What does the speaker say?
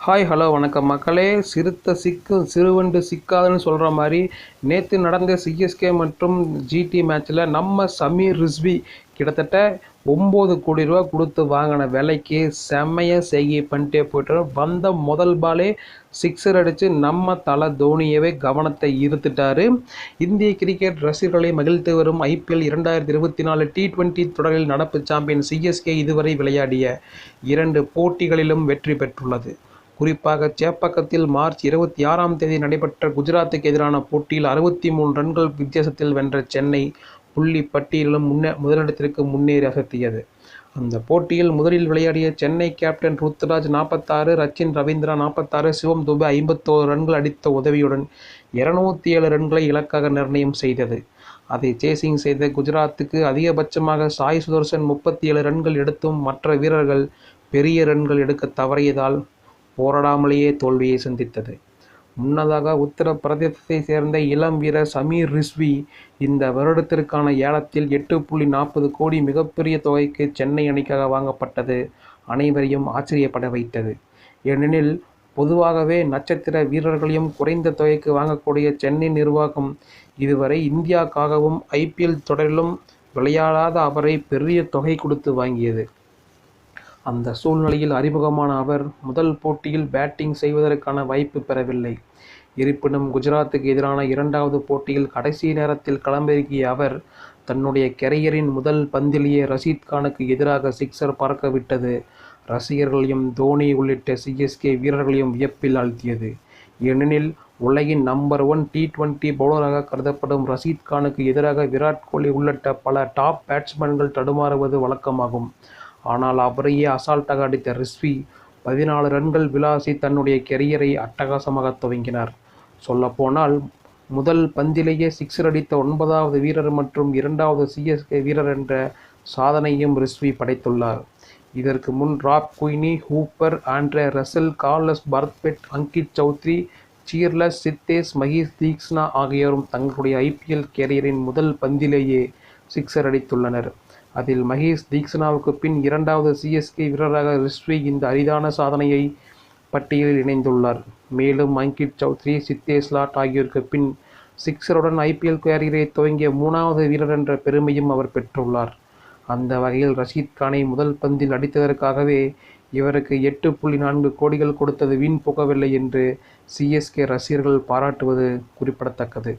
Hi hello வணக்கம் மக்களே. சிறுத்தை சிக்கும் சிறுவண்டு சிக்காதுன்னு சொல்கிற மாதிரி நேற்று நடந்த சிஎஸ்கே மற்றும் ஜிடி மேட்ச்சில் நம்ம சமீர் ரிஸ்வி கிட்டத்தட்ட 9 கோடி ரூபா கொடுத்து வாங்கின விலைக்கு செம்மையாக செய்கை பண்ணிட்டே போய்ட்டு வந்த முதல் பாலே சிக்ஸர் அடித்து நம்ம தலை தோனியவே கவனத்தை ஈர்த்துட்டார். இந்திய கிரிக்கெட் ரசிகர்களை மகிழ்த்து வரும் IPL 2024 T20 தொடரில் நடப்பு சாம்பியன் சிஎஸ்கே இதுவரை விளையாடிய 2 போட்டிகளிலும் வெற்றி பெற்றுள்ளது. குறிப்பாக சேப்பாக்கத்தில் மார்ச் 26ஆம் தேதி நடைபெற்ற குஜராத்துக்கு எதிரான போட்டியில் 63 ரன்கள் வித்தியாசத்தில் வென்ற சென்னை புள்ளி பட்டியலிலும் முதலிடத்திற்கு முன்னேறி அசத்தியது. அந்த போட்டியில் முதலில் விளையாடிய சென்னை கேப்டன் ருத்ராஜ் 46, ரச்சின் ரவீந்திரா 46, சிவம் துபே 51 ரன்கள் அடித்த உதவியுடன் 207 ரன்களை இலக்காக நிர்ணயம் செய்தது. அதை சேசிங் செய்த குஜராத்துக்கு அதிகபட்சமாக சாய் சுதர்சன் 37 ரன்கள் எடுத்தும் மற்ற வீரர்கள் பெரிய ரன்கள் எடுக்க தவறியதால் போராடாமலேயே தோல்வியை சந்தித்தது. முன்னதாக உத்தரப்பிரதேசத்தை சேர்ந்த இளம் வீரர் சமீர் ரிஸ்வி இந்த வருடத்திற்கான ஏலத்தில் 8.40 கோடி மிகப்பெரிய தொகைக்கு சென்னை அணிக்காக வாங்கப்பட்டது அனைவரையும் ஆச்சரியப்பட வைத்தது. ஏனெனில் பொதுவாகவே நட்சத்திர வீரர்களையும் குறைந்த தொகைக்கு வாங்கக்கூடிய சென்னை நிர்வாகம் இதுவரை இந்தியாவுக்காகவும் IPL தொடரிலும் விளையாடாத அவரை பெரிய தொகை கொடுத்து வாங்கியது. அந்த சூழ்நிலையில் அறிமுகமான அவர் முதல் போட்டியில் பேட்டிங் செய்வதற்கான வாய்ப்பு பெறவில்லை. இருப்பினும் குஜராத்துக்கு எதிரான 2வது போட்டியில் கடைசி நேரத்தில் களமிறங்கிய அவர் தன்னுடைய கெரியரின் முதல் பந்திலேயே ரஷீத் கானுக்கு எதிராக சிக்ஸர் பறக்க விட்டது ரசிகர்களையும் தோனி உள்ளிட்ட CSK வீரர்களையும் வியப்பில் ஆழ்த்தியது. ஏனெனில் உலகின் நம்பர் 1 T20 பவுலராக கருதப்படும் ரஷீத் கானுக்கு எதிராக விராட் கோலி உள்ளிட்ட பல டாப் பேட்ஸ்மேன்கள் தடுமாறுவது வழக்கமாகும். ஆனால் அவரையே அசால்ட்டாக அடித்த ரிஸ்வி 14 ரன்கள் விளாசி தன்னுடைய கெரியரை அட்டகாசமாக துவங்கினார். சொல்லப்போனால் முதல் பந்திலேயே சிக்ஸர் அடித்த 9வது வீரர் மற்றும் 2வது CSK வீரர் என்ற சாதனையும் ரிஸ்வி படைத்துள்ளார். இதற்கு முன் Rob Quiney, Hooper, Andre Russell, Carlos Brathwaite, Ankit Choudhary, சீர்லஸ் சித்தேஷ், மஹீஷ் தீக்ஷனா ஆகியோரும் தங்களுடைய IPL கெரியரின் முதல் பந்திலேயே சிக்ஸர் அடித்துள்ளனர். அதில் மஹீஷ் தீக்ஷனாவுக்கு பின் 2வது CSK வீரராக ரிஸ்வி இந்த அரிதான சாதனையை பட்டியலில் இணைந்துள்ளார். மேலும் அங்கித் சௌத்ரி, சித்தேஷ் லாட் ஆகியோருக்கு பின் சிக்ஸருடன் IPL கேரியரை துவங்கிய 3வது வீரர் என்ற பெருமையும் அவர் பெற்றுள்ளார். அந்த வகையில் ரஷீத் கானை முதல் பந்தில் அடித்ததற்காகவே இவருக்கு 8.4 கோடிகள் கொடுத்தது வீண் போகவில்லை என்று CSK ரசிகர்கள் பாராட்டுவது குறிப்பிடத்தக்கது.